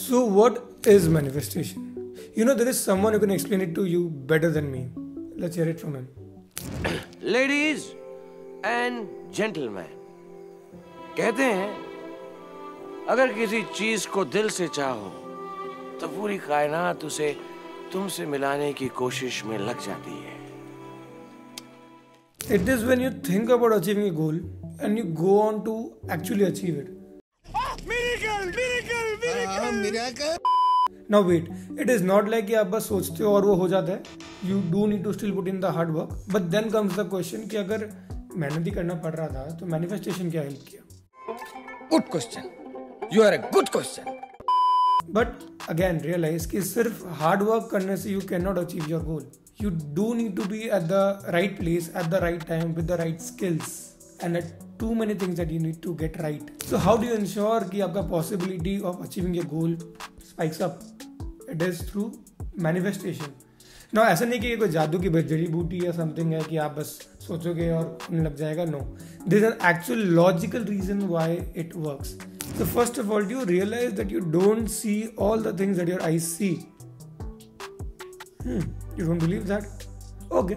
So what is manifestation? You know, there is someone who can explain it to you better than me. Let's hear it from him. Ladies and gentlemen, कहते हैं अगर किसी चीज को दिल से चाहो तो पूरी कायनात उसे तुमसे मिलाने की कोशिश में लग जाती है. It is when you think about achieving a goal and you go on to actually achieve it. Miracle! Now wait, it is not like कि आप बस सोचते हो और वो हो जाता है. You do need to still put in the hard work. But then comes the question कि अगर मेहनत ही करना पड़ रहा था तो manifestation क्या हेल्प किया? Good question. You are a good question. But again realize कि सिर्फ hard work करने से you cannot achieve your goal. You do need to be at the right place at the right time with the right skills and at too many things that you need to get right. So how do you ensure कि आपका possibility of achieving your goal spikes up? It is through manifestation. Now ऐसा नहीं कि ये कोई जादू की जड़ी बूटी या something है कि आप बस सोचोगे और होने लग जाएगा. No, there is an actual logical reason why it works. So first of all, do you realize that you don't see all the things that your eyes see? You don't believe that? Okay,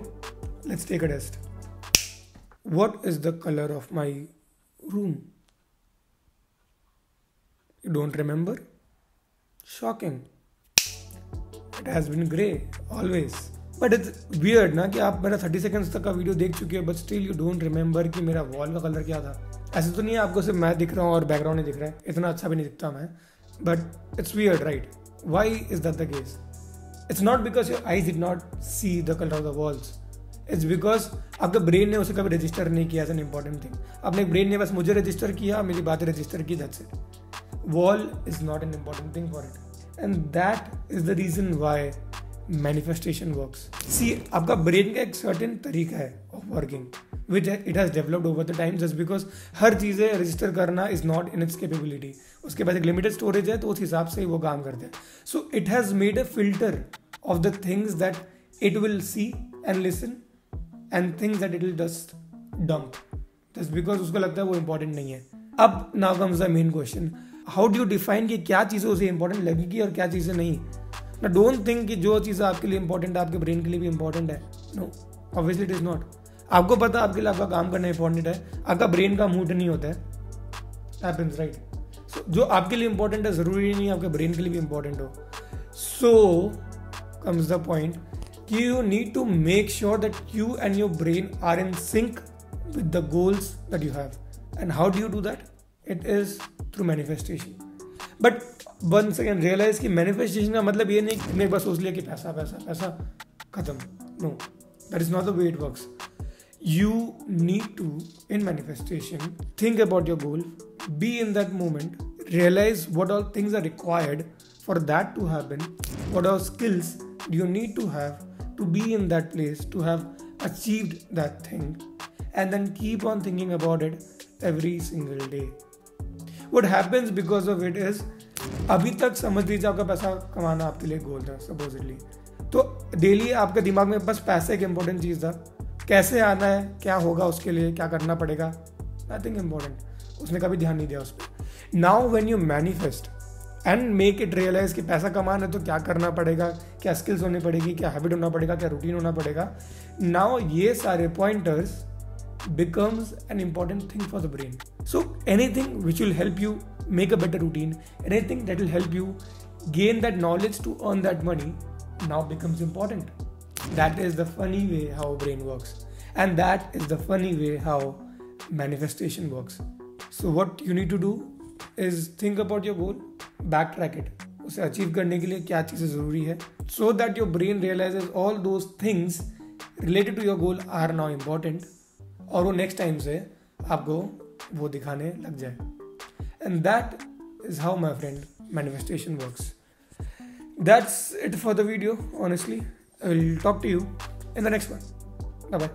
let's take a test. What is the color of my room? You don't remember? Shocking. It has been grey always. But it's weird ना कि आप मेरा 30 seconds तक का video देख चुके हो but still you don't remember कि मेरा वॉल का कलर क्या था. ऐसे तो नहीं है आपको सिर्फ मैं दिख रहा हूँ और बैकग्राउंड नहीं दिख रहा है. इतना अच्छा भी नहीं दिखता मैं. But it's weird, right? Why is that the case? It's not because your eyes did not see the color of the walls. It's because आपका ब्रेन ने उसे कभी रजिस्टर नहीं किया एज एन इम्पॉर्टेंट थिंग. अपने ब्रेन ने बस मुझे रजिस्टर किया, मेरी बातें रजिस्टर की, that's it. Wall is not an important thing for it. And that is the reason why manifestation works. See, आपका ब्रेन का एक सर्टेन तरीका है of working which it has developed over the time just because हर चीज़ें register करना is not in its capability. उसके पास एक लिमिटेड स्टोरेज है तो उस हिसाब से ही वो काम करते हैं. So it has made a filter of the things that it will see and listen and things that it will just dump just because उसको लगता है वो इंपॉर्टेंट नहीं है. अब now comes the main question, how do you define कि क्या चीज़ें उसे इंपॉर्टेंट लगेगी और क्या चीज़ें नहीं. ना डोंट थिंक कि जो चीज़ आपके लिए इंपॉर्टेंट है आपके ब्रेन के लिए भी इंपॉर्टेंट है. No, obviously it is not. आपको पता आपके लिए आपका काम करना इंपॉर्टेंट है, आपका ब्रेन का मूड नहीं होता है. Happens, right? सो जो आपके लिए इंपॉर्टेंट है जरूरी नहीं आपके ब्रेन के लिए भी इंपॉर्टेंट हो. सो कम्स द पॉइंट कि you need to make sure that you and your brain are in sync with the goals that you have. And how do you do that? It is through manifestation. But once again realize कि manifestation का मतलब ये नहीं कि तुमने एक बार सोच लिया कि पैसा पैसा पैसा खत्म. No, that is not the way it works. You need to, in manifestation, think about your goal, be in that moment, realize what all things are required for that to happen, what all skills do you need to have to be in that place, to have achieved that thing, and then keep on thinking about it every single day. What happens because of it is, अभी तक समझ लीजिए आपका पैसा कमाना आपके लिए गोल था सपोजिटली. तो डेली आपके दिमाग में बस पैसा एक इंपॉर्टेंट चीज़ था. कैसे आना है, क्या होगा उसके लिए, क्या करना पड़ेगा, नथिंग इंपॉर्टेंट. उसने कभी ध्यान नहीं दिया उस पर. Now when you manifest and make it realise कि पैसा कमाना है तो क्या करना पड़ेगा, क्या स्किल्स होनी पड़ेगी, क्या हैबिट होना पड़ेगा, क्या रूटीन होना पड़ेगा. नाउ ये सारे pointers becomes an important thing for the brain. So anything which will help you make a better routine, anything that will help you gain that knowledge to earn that money now becomes important. That is the funny way how brain works, and that is the funny way how manifestation works. So what you need to do is think about your goal, backtrack it. उसे achieve करने के लिए क्या चीज़ें ज़रूरी है, so that your brain realizes all those things related to your goal are now important. और वो नेक्स्ट टाइम से आपको वो दिखाने लग जाए. And that is how my friend manifestation works. That's it for the video. Honestly I will talk to you in the next one. Bye bye.